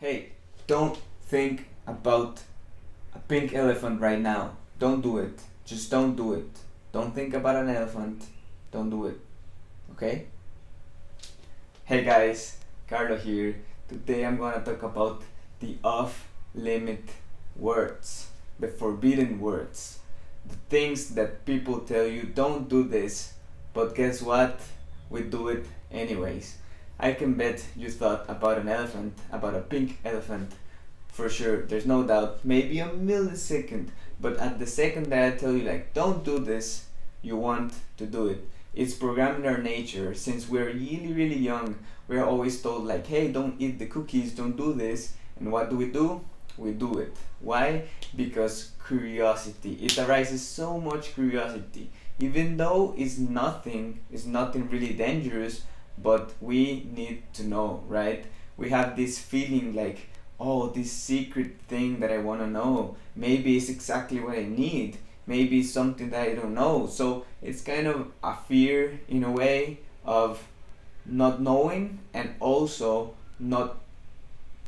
Hey, don't think about a pink elephant right now. Don't do it. Just don't do it. Don't think about an elephant. Don't do it. Okay? Hey guys, Carlo here. Today I'm gonna talk about the off limit words, the forbidden words, the things that people tell you don't do this, but guess what? We do it anyways. I can bet you thought about an elephant, about a pink elephant, for sure, there's no doubt, maybe a millisecond, but at the second that I tell you, like, don't do this, you want to do it. It's programmed in our nature. Since we're really, really young, we're always told, like, hey, don't eat the cookies, don't do this. And what do? We do it. Why? Because curiosity. It arises so much curiosity. Even though it's nothing really dangerous, but we need to know, right? We have this feeling like, oh, this secret thing that I want to know. Maybe it's exactly what I need. Maybe it's something that I don't know. So it's kind of a fear in a way of not knowing, and also not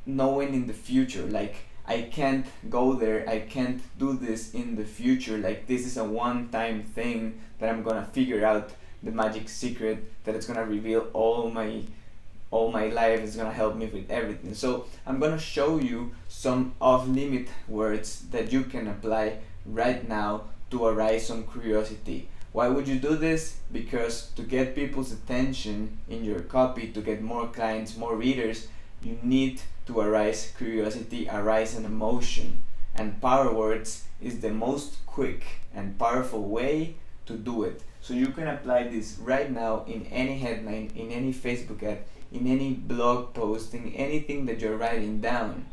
knowing in the future. Like, I can't go there, I can't do this in the future. Like, this is a one time thing that I'm gonna figure out the magic secret that it's gonna reveal all my life, is gonna help me with everything. So I'm gonna show you some off limit words that you can apply right now to arise some curiosity. Why would you do this? Because to get people's attention in your copy, to get more clients, more readers, you need to arise curiosity, arise an emotion. And power words is the most quick and powerful way to do it. So you can apply this right now in any headline, in any Facebook ad, in any blog post, in anything that you're writing down,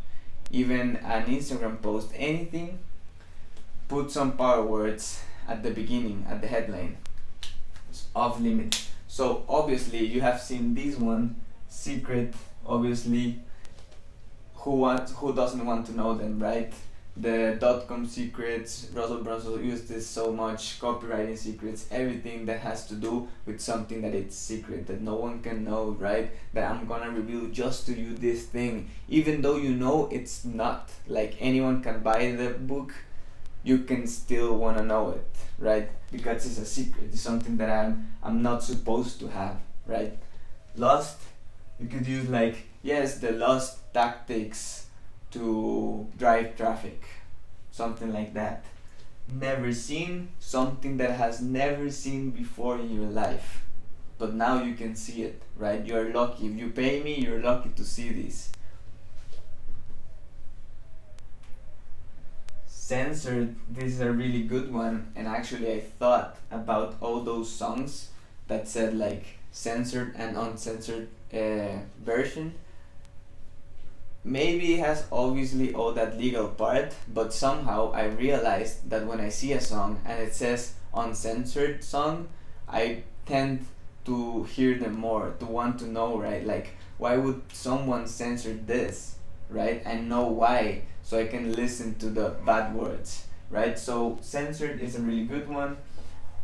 even an Instagram post, anything. Put some power words at the beginning, at the headline. It's off limit. So obviously you have seen this one, secret. Obviously, who doesn't want to know them, right? The .com secrets, Russell Brunson used this so much, copywriting secrets, everything that has to do with something that it's secret, that no one can know, right? That I'm gonna reveal just to you this thing, even though you know it's not, like, anyone can buy the book, you can still wanna know it, right? Because it's a secret, it's something that I'm not supposed to have, right? Lost, you could use, like, yes, the lost tactics to drive traffic, something like that. Never seen, something that has never seen before in your life, but now you can see it, right? You're lucky. If you pay me, you're lucky to see this. Censored, this is a really good one, and actually I thought about all those songs that said, like, censored and uncensored version. Maybe it has obviously all that legal part, but somehow I realized that when I see a song and it says uncensored song, I tend to hear them more, to want to know, right? Like, why would someone censor this, right? I know why, so I can listen to the bad words, right? So censored is a really good one.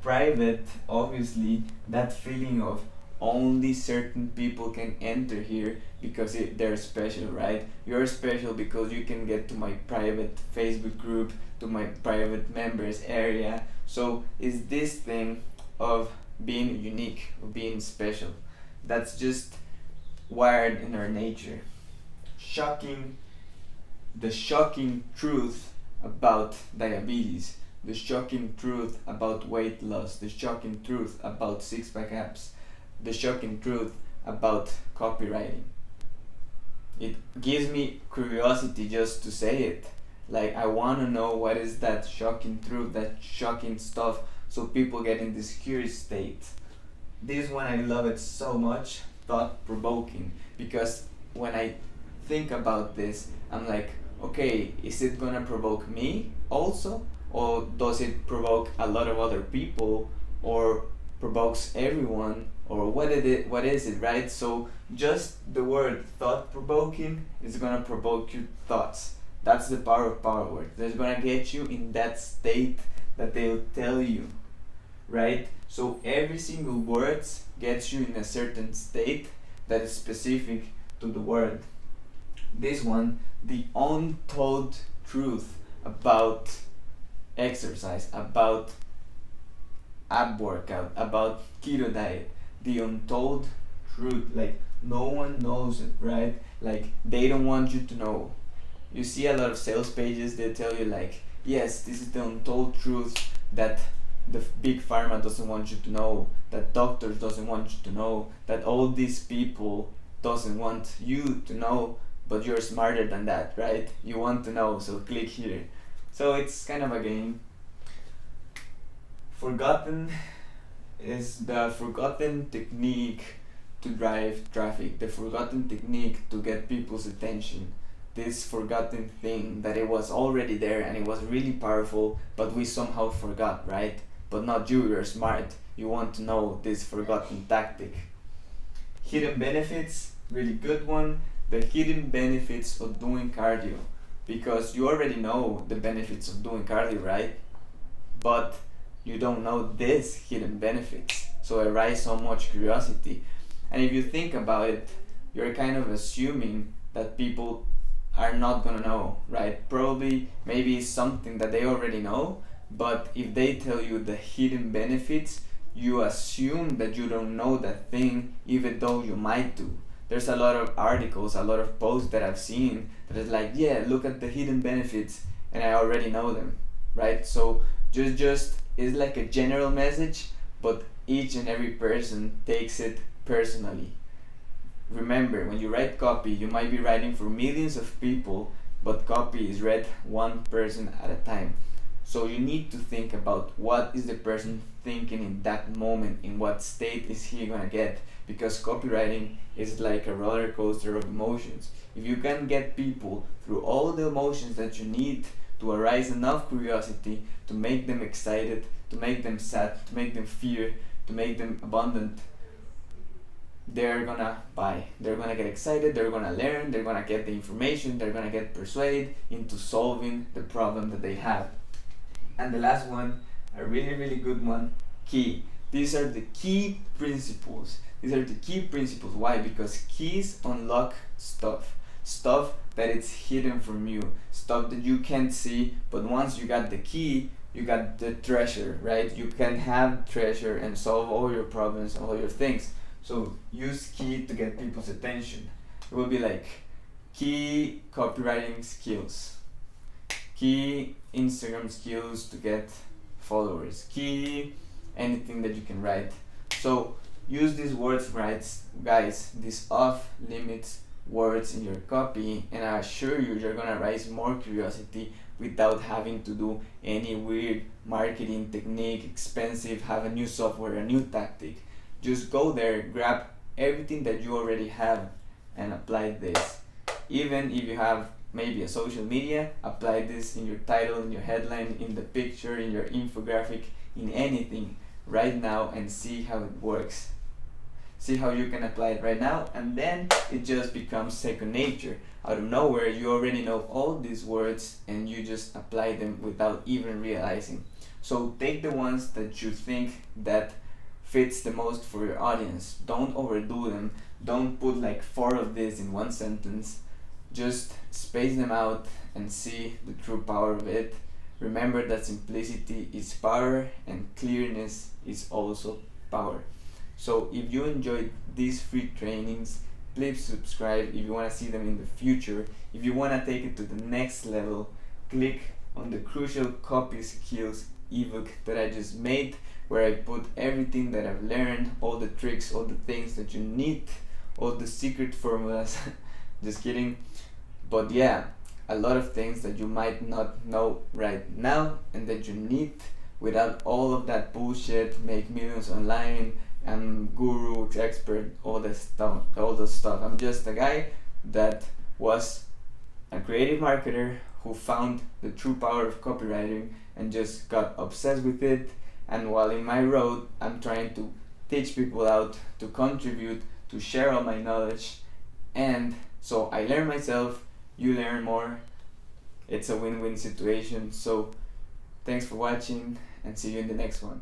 Private, obviously, that feeling of only certain people can enter here because they're special, right? You're special because you can get to my private Facebook group, to my private members area. So is this thing of being unique, of being special. That's just wired in our nature. Shocking, the shocking truth about diabetes, the shocking truth about weight loss, the shocking truth about six-pack abs, the shocking truth about copywriting. It gives me curiosity just to say it. Like, I want to know what is that shocking truth, that shocking stuff, so people get in this curious state. This one, I love it so much, thought provoking, because when I think about this, I'm like, okay, is it gonna provoke me also? Or does it provoke a lot of other people? Or provokes everyone? Or what is it, right? So just the word thought provoking is gonna provoke your thoughts. That's the power of power words. That's gonna get you in that state that they'll tell you, right? So every single word gets you in a certain state that is specific to the word. This one, the untold truth about exercise, about ab workout, about keto diet, the untold truth. Like, no one knows it, right? Like, they don't want you to know. You see a lot of sales pages, they tell you like, yes, this is the untold truth that the big pharma doesn't want you to know, that doctors doesn't want you to know, that all these people doesn't want you to know, but you're smarter than that, right? You want to know, so click here. So it's kind of a game. Forgotten is the forgotten technique to drive traffic, the forgotten technique to get people's attention. This forgotten thing that it was already there and it was really powerful, but we somehow forgot, right? But not you, you're smart. You want to know this forgotten tactic. Hidden benefits, really good one. The hidden benefits of doing cardio. Because you already know the benefits of doing cardio, right? But you don't know this hidden benefits. So it raises so much curiosity. And if you think about it, you're kind of assuming that people are not gonna know, right? Probably maybe it's something that they already know, but if they tell you the hidden benefits, you assume that you don't know that thing, even though you might do. There's a lot of articles, a lot of posts that I've seen that is like, yeah, look at the hidden benefits, and I already know them, right? So just it's like a general message, but each and every person takes it personally. Remember, when you write copy, you might be writing for millions of people, but copy is read one person at a time. So you need to think about what is the person thinking in that moment, in what state is he gonna get, because copywriting is like a roller coaster of emotions. If you can get people through all the emotions that you need to arise enough curiosity to make them excited, to make them sad, to make them fear, to make them abundant, they're gonna buy, they're gonna get excited, they're gonna learn, they're gonna get the information, they're gonna get persuaded into solving the problem that they have. And the last one, a really good one, key. These are the key principles. These are the key principles. Why? Because keys unlock stuff that it's hidden from you, stuff that you can't see, but once you got the key, you got the treasure, right? You can have treasure and solve all your problems, all your things. So use key to get people's attention. It will be like key copywriting skills, key Instagram skills to get followers, key anything that you can write. So use these words, right, guys, these off limits words in your copy, and I assure you you're gonna raise more curiosity without having to do any weird marketing technique, expensive, have a new software, a new tactic. Just go there, grab everything that you already have and apply this. Even if you have maybe a social media, apply this in your title, in your headline, in the picture, in your infographic, in anything right now, and see how it works. See how you can apply it right now, and then it just becomes second nature. Out of nowhere, you already know all these words and you just apply them without even realizing. So take the ones that you think that fits the most for your audience. Don't overdo them. Don't put like 4 of this in one sentence. Just space them out and see the true power of it. Remember that simplicity is power and clearness is also power. So if you enjoyed these free trainings, please subscribe if you want to see them in the future. If you want to take it to the next level, click on the Crucial Copy Skills ebook that I just made, where I put everything that I've learned, all the tricks, all the things that you need, all the secret formulas. Just kidding. But yeah, a lot of things that you might not know right now and that you need without all of that bullshit, make millions online, I'm guru, expert, all the stuff. I'm just a guy that was a creative marketer who found the true power of copywriting and just got obsessed with it. And while in my road, I'm trying to teach people out, to contribute, to share all my knowledge. And so I learn myself, you learn more. It's a win-win situation. So thanks for watching and see you in the next one.